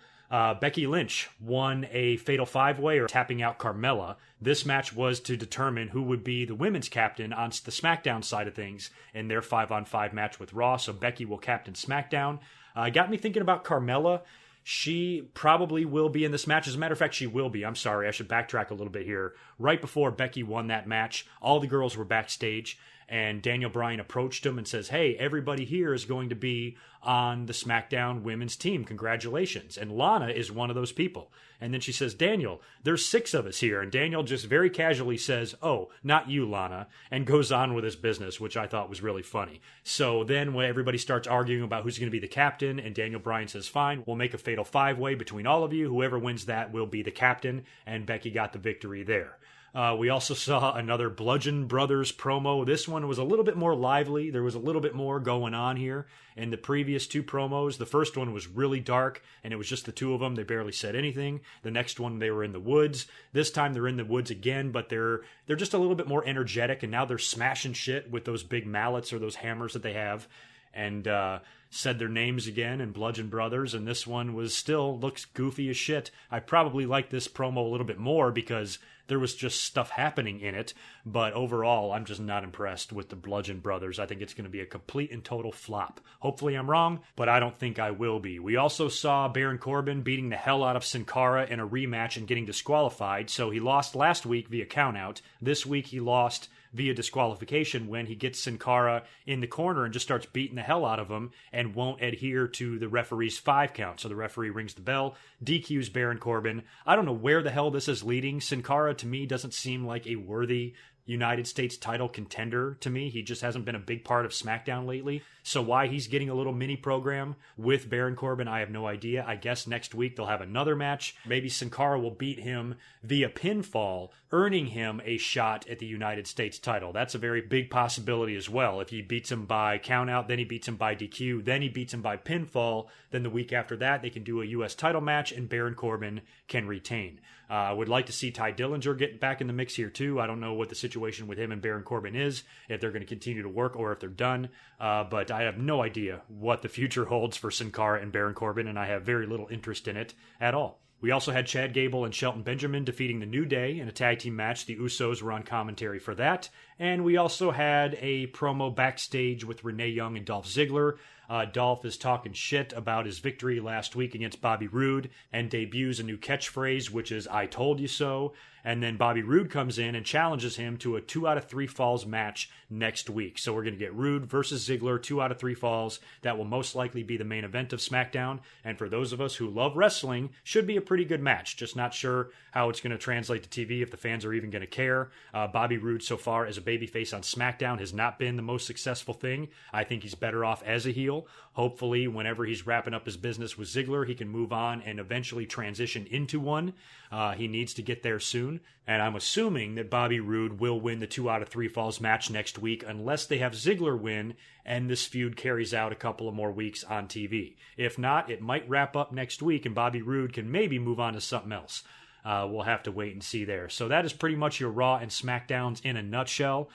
Becky Lynch won a Fatal 5-Way, or tapping out Carmella. This match was to determine who would be the women's captain on the SmackDown side of things in their 5-on-5 match with Raw. So Becky will captain SmackDown. Got me thinking about Carmella. She probably will be in this match. As a matter of fact, she will be. I'm sorry, I should backtrack a little bit here. Right before Becky won that match, all the girls were backstage, and Daniel Bryan approached him and says, hey, everybody here is going to be on the SmackDown women's team. Congratulations. And Lana is one of those people. And then she says, Daniel, there's 6 of us here. And Daniel just very casually says, oh, not you, Lana, and goes on with his business, which I thought was really funny. So then when everybody starts arguing about who's going to be the captain, and Daniel Bryan says, fine, we'll make a Fatal 5-Way between all of you. Whoever wins that will be the captain. And Becky got the victory there. We also saw another Bludgeon Brothers promo. This one was a little bit more lively. There was a little bit more going on here. In the previous 2 promos, the first one was really dark, and it was just the 2 of them. They barely said anything. The next one, they were in the woods. This time, they're in the woods again, but they're just a little bit more energetic, and now they're smashing shit with those big mallets or those hammers that they have. And said their names again, and Bludgeon Brothers, and this one looks goofy as shit. I probably like this promo a little bit more because there was just stuff happening in it, but overall, I'm just not impressed with the Bludgeon Brothers. I think it's going to be a complete and total flop. Hopefully I'm wrong, but I don't think I will be. We also saw Baron Corbin beating the hell out of Sin Cara in a rematch and getting disqualified, so he lost last week via countout. This week he lost via disqualification when he gets Sin Cara in the corner and just starts beating the hell out of him and won't adhere to the referee's 5 count. So the referee rings the bell, DQs Baron Corbin. I don't know where the hell this is leading. Sin Cara, to me, doesn't seem like a worthy United States title contender to me. He just hasn't been a big part of SmackDown lately. So why he's getting a little mini program with Baron Corbin, I have no idea. I guess next week they'll have another match. Maybe Sin Cara will beat him via pinfall, earning him a shot at the United States title. That's a very big possibility as well. If he beats him by countout, then he beats him by DQ, then he beats him by pinfall, then the week after that they can do a U.S. title match and Baron Corbin can retain. I would like to see Ty Dillinger get back in the mix here too. I don't know what the situation with him and Baron Corbin is, if they're going to continue to work or if they're done. But I have no idea what the future holds for Sin Cara and Baron Corbin, and I have very little interest in it at all. We also had Chad Gable and Shelton Benjamin defeating the New Day in a tag team match. The Usos were on commentary for that. And we also had a promo backstage with Renee Young and Dolph Ziggler. Dolph is talking shit about his victory last week against Bobby Roode and debuts a new catchphrase, which is, I told you so. And then Bobby Roode comes in and challenges him to a 2 out of 3 falls match next week. So we're going to get Roode versus Ziggler, 2 out of 3 falls. That will most likely be the main event of SmackDown. And for those of us who love wrestling, should be a pretty good match. Just not sure how it's going to translate to TV, if the fans are even going to care. Bobby Roode so far as a babyface on SmackDown has not been the most successful thing. I think he's better off as a heel. Hopefully, whenever he's wrapping up his business with Ziggler, he can move on and eventually transition into one. He needs to get there soon. And I'm assuming that Bobby Roode will win the 2 out of 3 falls match next week unless they have Ziggler win and this feud carries out a couple of more weeks on TV. If not, it might wrap up next week and Bobby Roode can maybe move on to something else. We'll have to wait and see there. So that is pretty much your Raw and SmackDowns in a nutshell.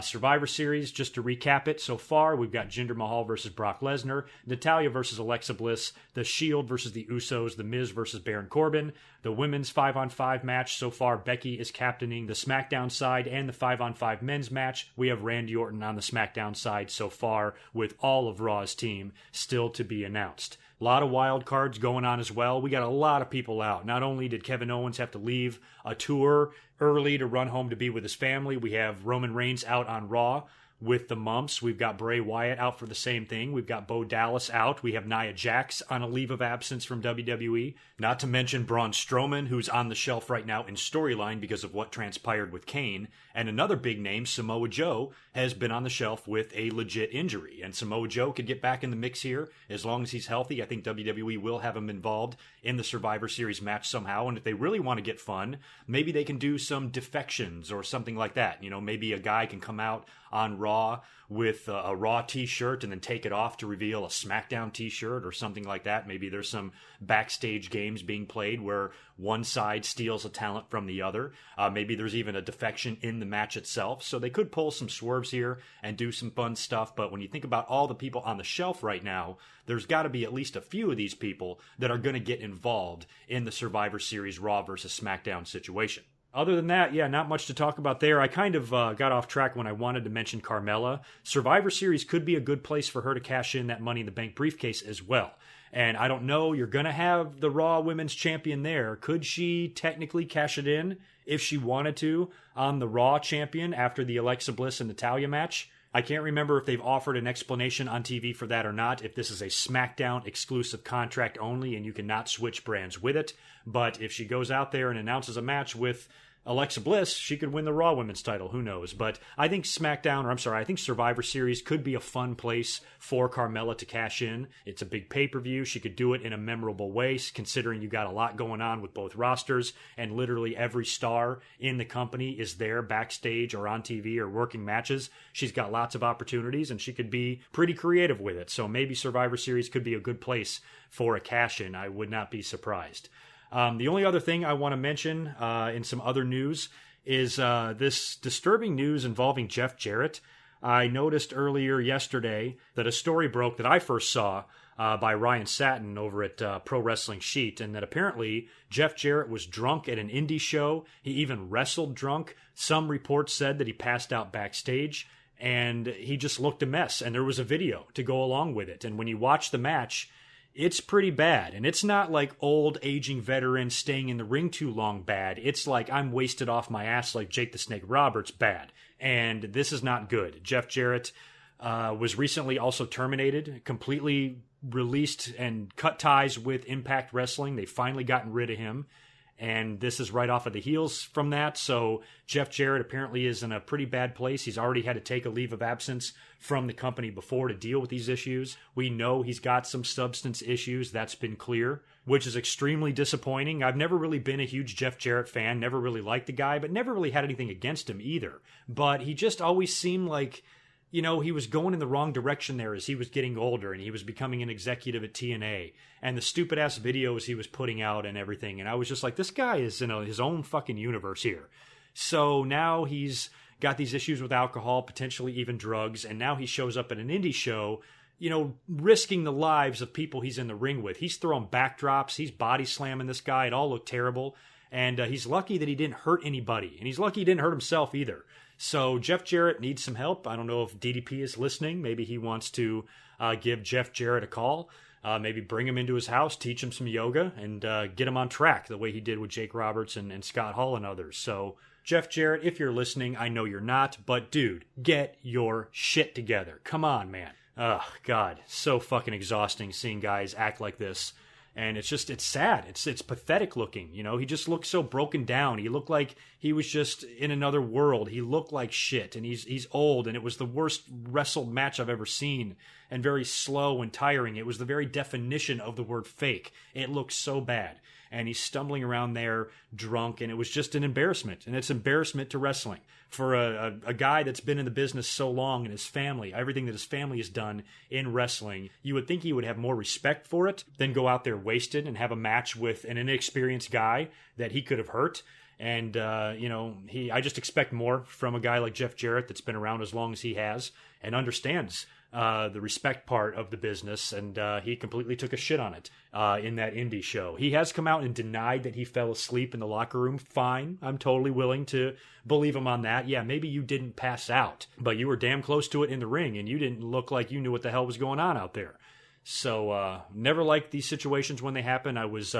Survivor Series, just to recap it, so far we've got Jinder Mahal versus Brock Lesnar, Natalya versus Alexa Bliss, The Shield versus the Usos, The Miz versus Baron Corbin. The women's 5-on-5 match, so far Becky is captaining the SmackDown side, and the 5-on-5 men's match, we have Randy Orton on the SmackDown side so far, with all of Raw's team still to be announced. A lot of wild cards going on as well. We got a lot of people out. Not only did Kevin Owens have to leave a tour early to run home to be with his family, we have Roman Reigns out on Raw with the mumps. We've got Bray Wyatt out for the same thing. We've got Bo Dallas out. We have Nia Jax on a leave of absence from WWE. Not to mention Braun Strowman, who's on the shelf right now in storyline because of what transpired with Kane. And another big name, Samoa Joe, has been on the shelf with a legit injury. And Samoa Joe could get back in the mix here as long as he's healthy. I think WWE will have him involved in the Survivor Series match somehow. And if they really want to get fun, maybe they can do some defections or something like that. You know, maybe a guy can come out on Raw Raw with a Raw t-shirt and then take it off to reveal a SmackDown t-shirt or something like that. Maybe there's some backstage games being played where one side steals a talent from the other. Maybe there's even a defection in the match itself. So they could pull some swerves here and do some fun stuff. But when you think about all the people on the shelf right now, there's got to be at least a few of these people that are going to get involved in the Survivor Series Raw versus SmackDown situation. Other than that, yeah, not much to talk about there. I kind of got off track when I wanted to mention Carmella. Survivor Series could be a good place for her to cash in that Money in the Bank briefcase as well. And I don't know, you're going to have the Raw Women's Champion there. Could she technically cash it in if she wanted to on the Raw Champion after the Alexa Bliss and Natalya match? I can't remember if they've offered an explanation on TV for that or not, if this is a SmackDown exclusive contract only and you cannot switch brands with it. But if she goes out there and announces a match with Alexa Bliss, she could win the Raw Women's title. Who knows? But I think I think Survivor Series could be a fun place for Carmella to cash in. It's a big pay-per-view. She could do it in a memorable way, considering you got a lot going on with both rosters, and literally every star in the company is there backstage or on TV or working matches. She's got lots of opportunities, and she could be pretty creative with it. So maybe Survivor Series could be a good place for a cash-in. I would not be surprised. The only other thing I want to mention in some other news is this disturbing news involving Jeff Jarrett. I noticed earlier yesterday that a story broke that I first saw by Ryan Satin over at Pro Wrestling Sheet, and that apparently Jeff Jarrett was drunk at an indie show. He even wrestled drunk. Some reports said that he passed out backstage, and he just looked a mess, and there was a video to go along with it. And when you watch the match, it's pretty bad. And it's not like old, aging veteran staying in the ring too long bad. It's like I'm wasted off my ass like Jake the Snake Roberts bad. And this is not good. Jeff Jarrett was recently also terminated, completely released and cut ties with Impact Wrestling. They've finally gotten rid of him. And this is right off of the heels from that. So Jeff Jarrett apparently is in a pretty bad place. He's already had to take a leave of absence from the company before to deal with these issues. We know he's got some substance issues. That's been clear, which is extremely disappointing. I've never really been a huge Jeff Jarrett fan, never really liked the guy, but never really had anything against him either. But he just always seemed like, you know, he was going in the wrong direction there as he was getting older and he was becoming an executive at TNA, and the stupid ass videos he was putting out and everything. And I was just like, this guy is in his own fucking universe here. So now he's got these issues with alcohol, potentially even drugs. And now he shows up at an indie show, you know, risking the lives of people he's in the ring with. He's throwing backdrops. He's body slamming this guy. It all looked terrible. And he's lucky that he didn't hurt anybody. And he's lucky he didn't hurt himself either. So Jeff Jarrett needs some help. I don't know if DDP is listening. Maybe he wants to give Jeff Jarrett a call. Maybe bring him into his house, teach him some yoga, and get him on track the way he did with Jake Roberts and Scott Hall and others. So Jeff Jarrett, if you're listening, I know you're not, but dude, get your shit together. Come on, man. Oh, God. So fucking exhausting seeing guys act like this. And it's sad. It's pathetic looking. You know, he just looked so broken down. He looked like he was just in another world. He looked like shit, and he's old, and it was the worst wrestled match I've ever seen, and very slow and tiring. It was the very definition of the word fake. It looked so bad. And he's stumbling around there drunk, and it was just an embarrassment. And it's embarrassment to wrestling for a guy that's been in the business so long, and his family, everything that his family has done in wrestling. You would think he would have more respect for it than go out there wasted and have a match with an inexperienced guy that he could have hurt. And, I just expect more from a guy like Jeff Jarrett that's been around as long as he has and understands the respect part of the business, and he completely took a shit on it in that indie show. He has come out and denied that he fell asleep in the locker room. Fine. I'm totally willing to believe him on that. Yeah, maybe you didn't pass out, but you were damn close to it in the ring, and you didn't look like you knew what the hell was going on out there. So never liked these situations when they happen. I was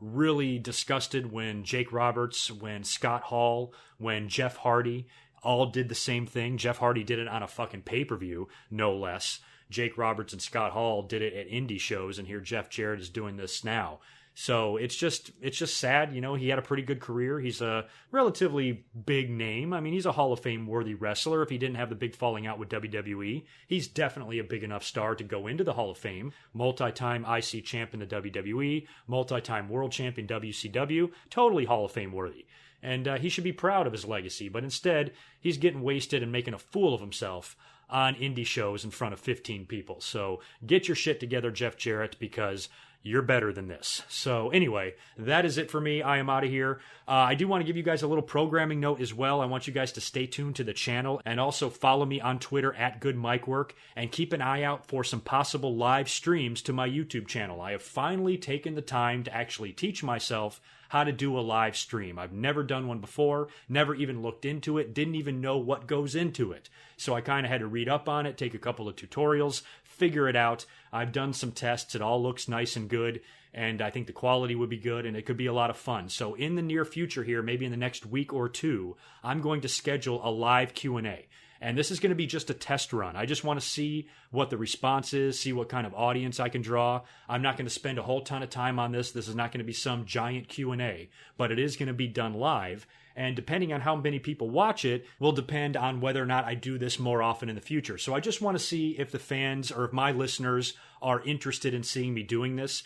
really disgusted when Jake Roberts, when Scott Hall, when Jeff Hardy all did the same thing. Jeff Hardy did it on a fucking pay-per-view, no less. Jake Roberts and Scott Hall did it at indie shows, and here Jeff Jarrett is doing this now. So it's just sad. You know, he had a pretty good career. He's a relatively big name. I mean, he's a Hall of Fame worthy wrestler. If he didn't have the big falling out with WWE, he's definitely a big enough star to go into the Hall of Fame. Multi-time IC champ in the WWE, multi-time world champion WCW, totally Hall of Fame worthy. and he should be proud of his legacy. But instead, he's getting wasted and making a fool of himself on indie shows in front of 15 people. So get your shit together, Jeff Jarrett, because you're better than this. So anyway, that is it for me. I am out of here. I do want to give you guys a little programming note as well. I want you guys to stay tuned to the channel and also follow me on Twitter at GoodMicWork, and keep an eye out for some possible live streams to my YouTube channel. I have finally taken the time to actually teach myself how to do a live stream. I've never done one before, never even looked into it, didn't even know what goes into it. So I kind of had to read up on it, take a couple of tutorials, figure it out. I've done some tests. It all looks nice and good, and I think the quality would be good, and it could be a lot of fun. So in the near future here, maybe in the next week or two, I'm going to schedule a live Q&A. And this is going to be just a test run. I just want to see what the response is, see what kind of audience I can draw. I'm not going to spend a whole ton of time on this. This is not going to be some giant Q&A, but it is going to be done live. And depending on how many people watch it will depend on whether or not I do this more often in the future. So I just want to see if the fans or if my listeners are interested in seeing me doing this.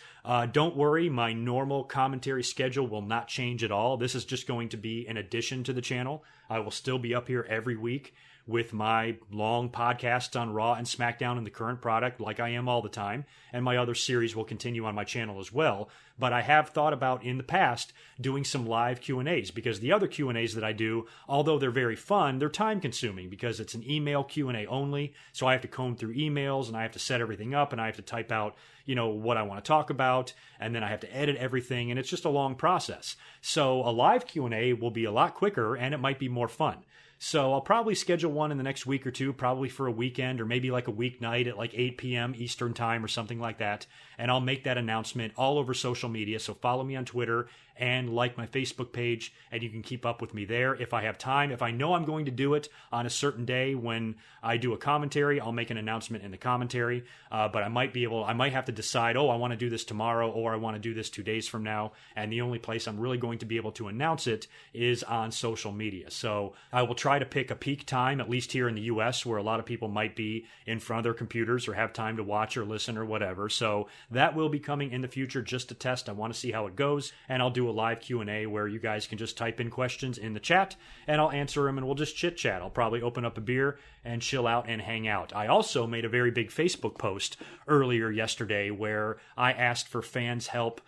Don't worry, my normal commentary schedule will not change at all. This is just going to be an addition to the channel. I will still be up here every week with my long podcasts on Raw and SmackDown and the current product, like I am all the time, and my other series will continue on my channel as well. But I have thought about in the past doing some live Q&As, because the other Q&As that I do, although they're very fun, they're time consuming because it's an email Q&A only. So I have to comb through emails, and I have to set everything up, and I have to type out, what I want to talk about, and then I have to edit everything, and it's just a long process. So a live Q&A will be a lot quicker, and it might be more fun. So I'll probably schedule one in the next week or two, probably for a weekend or maybe like a weeknight at like 8 p.m. Eastern time or something like that. And I'll make that announcement all over social media. So follow me on Twitter and like my Facebook page, and you can keep up with me there if I have time. If I know I'm going to do it on a certain day when I do a commentary, I'll make an announcement in the commentary. But I might have to decide, I want to do this tomorrow, or I want to do this 2 days from now. And the only place I'm really going to be able to announce it is on social media. So I will try to pick a peak time, at least here in the US, where a lot of people might be in front of their computers or have time to watch or listen or whatever. So that will be coming in the future, just a test. I want to see how it goes, and I'll do a live Q&A where you guys can just type in questions in the chat, and I'll answer them, and we'll just chit chat. I'll probably open up a beer and chill out and hang out. I also made a very big Facebook post earlier yesterday where I asked for fans' help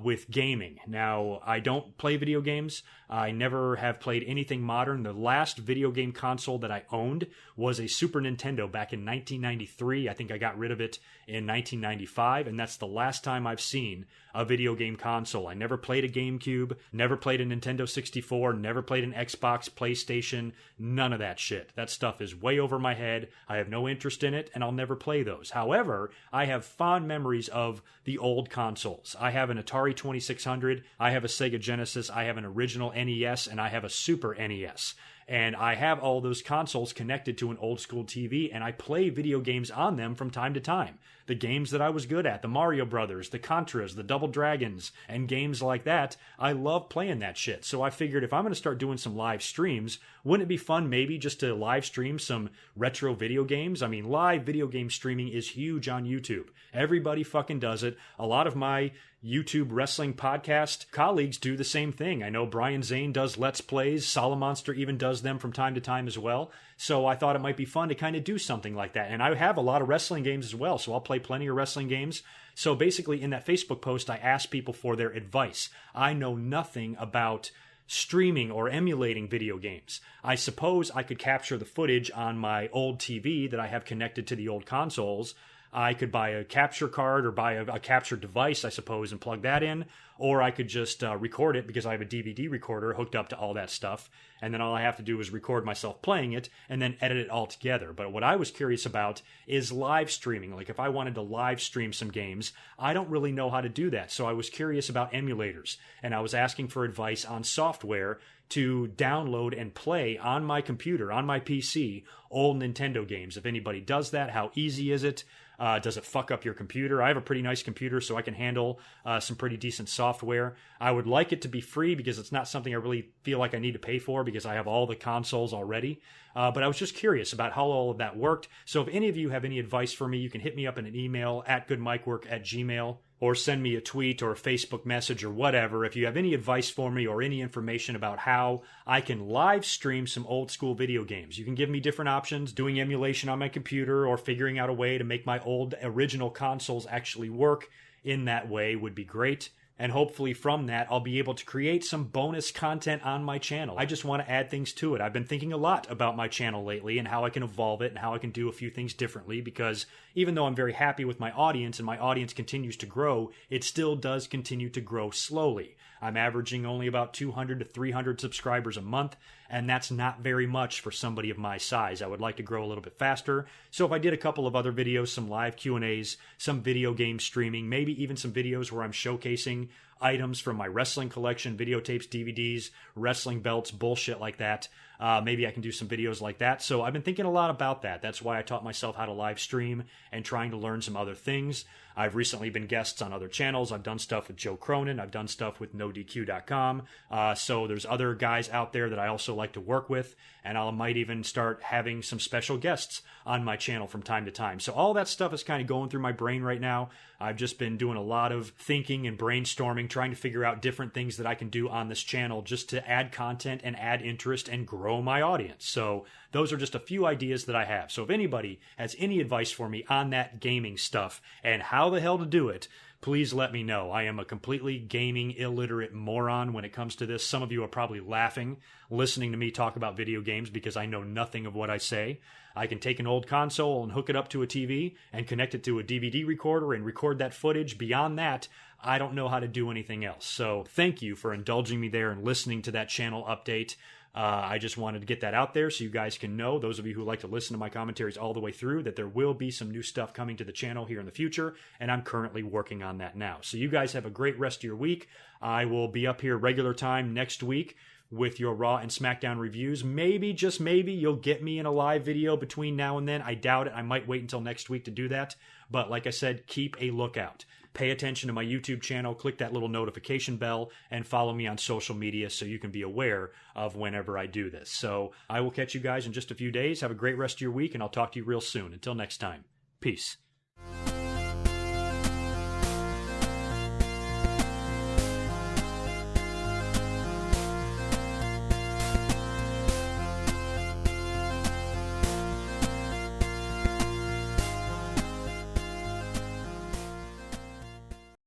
with gaming. Now, I don't play video games. I never have played anything modern. The last video game console that I owned was a Super Nintendo back in 1993. I think I got rid of it in 1995, and that's the last time I've seen a video game console. I never played a GameCube, never played a Nintendo 64, never played an Xbox, PlayStation, none of that shit. That stuff is way over my head. I have no interest in it, and I'll never play those. However, I have fond memories of the old consoles. I have an Atari 2600, I have a Sega Genesis, I have an original NES, and I have a Super NES. And I have all those consoles connected to an old school TV, and I play video games on them from time to time. The games that I was good at, the Mario Brothers, the Contras, the Double Dragons, and games like that, I love playing that shit. So I figured if I'm going to start doing some live streams, wouldn't it be fun maybe just to live stream some retro video games? I mean, live video game streaming is huge on YouTube. Everybody fucking does it. A lot of my YouTube wrestling podcast colleagues do the same thing. I know Brian Zane does Let's Plays. Solomonster even does them from time to time as well. So I thought it might be fun to kind of do something like that. And I have a lot of wrestling games as well, so I'll play plenty of wrestling games. So basically in that Facebook post, I asked people for their advice. I know nothing about streaming or emulating video games. I suppose I could capture the footage on my old TV that I have connected to the old consoles. I could buy a capture card or buy a capture device, I suppose, and plug that in. Or I could just record it because I have a DVD recorder hooked up to all that stuff. And then all I have to do is record myself playing it and then edit it all together. But what I was curious about is live streaming. Like if I wanted to live stream some games, I don't really know how to do that. So I was curious about emulators. And I was asking for advice on software to download and play on my computer, on my PC, old Nintendo games. If anybody does that, how easy is it? Does it fuck up your computer? I have a pretty nice computer, so I can handle some pretty decent software. I would like it to be free because it's not something I really feel like I need to pay for because I have all the consoles already. But I was just curious about how all of that worked. So if any of you have any advice for me, you can hit me up in an email at goodmicwork@gmail.com. or send me a tweet or a Facebook message or whatever if you have any advice for me or any information about how I can live stream some old school video games. You can give me different options, doing emulation on my computer or figuring out a way to make my old original consoles actually work in that way would be great. And hopefully from that, I'll be able to create some bonus content on my channel. I just want to add things to it. I've been thinking a lot about my channel lately and how I can evolve it and how I can do a few things differently, because even though I'm very happy with my audience and my audience continues to grow, it still does continue to grow slowly. I'm averaging only about 200 to 300 subscribers a month, and that's not very much for somebody of my size. I would like to grow a little bit faster. So if I did a couple of other videos, some live Q&As, some video game streaming, maybe even some videos where I'm showcasing items from my wrestling collection, videotapes, DVDs, wrestling belts, bullshit like that. Maybe I can do some videos like that. So I've been thinking a lot about that. That's why I taught myself how to live stream and trying to learn some other things. I've recently been guests on other channels. I've done stuff with Joe Cronin. I've done stuff with NoDQ.com. So there's other guys out there that I also like to work with, and I might even start having some special guests on my channel from time to time. So all that stuff is kind of going through my brain right now. I've just been doing a lot of thinking and brainstorming, trying to figure out different things that I can do on this channel just to add content and add interest and grow my audience. So those are just a few ideas that I have. So if anybody has any advice for me on that gaming stuff and how the hell to do it, please let me know. I am a completely gaming illiterate moron when it comes to this. Some of you are probably laughing listening to me talk about video games because I know nothing of what I say. I can take an old console and hook it up to a TV and connect it to a DVD recorder and record that footage. Beyond that, I don't know how to do anything else. So thank you for indulging me there and listening to that channel update. I just wanted to get that out there so you guys can know, those of you who like to listen to my commentaries all the way through, that there will be some new stuff coming to the channel here in the future, and I'm currently working on that now. So you guys have a great rest of your week. I will be up here regular time next week with your Raw and SmackDown reviews. Maybe, just maybe, you'll get me in a live video between now and then. I doubt it. I might wait until next week to do that. But like I said, keep a lookout. Pay attention to my YouTube channel, click that little notification bell, and follow me on social media so you can be aware of whenever I do this. So I will catch you guys in just a few days. Have a great rest of your week, and I'll talk to you real soon. Until next time, peace.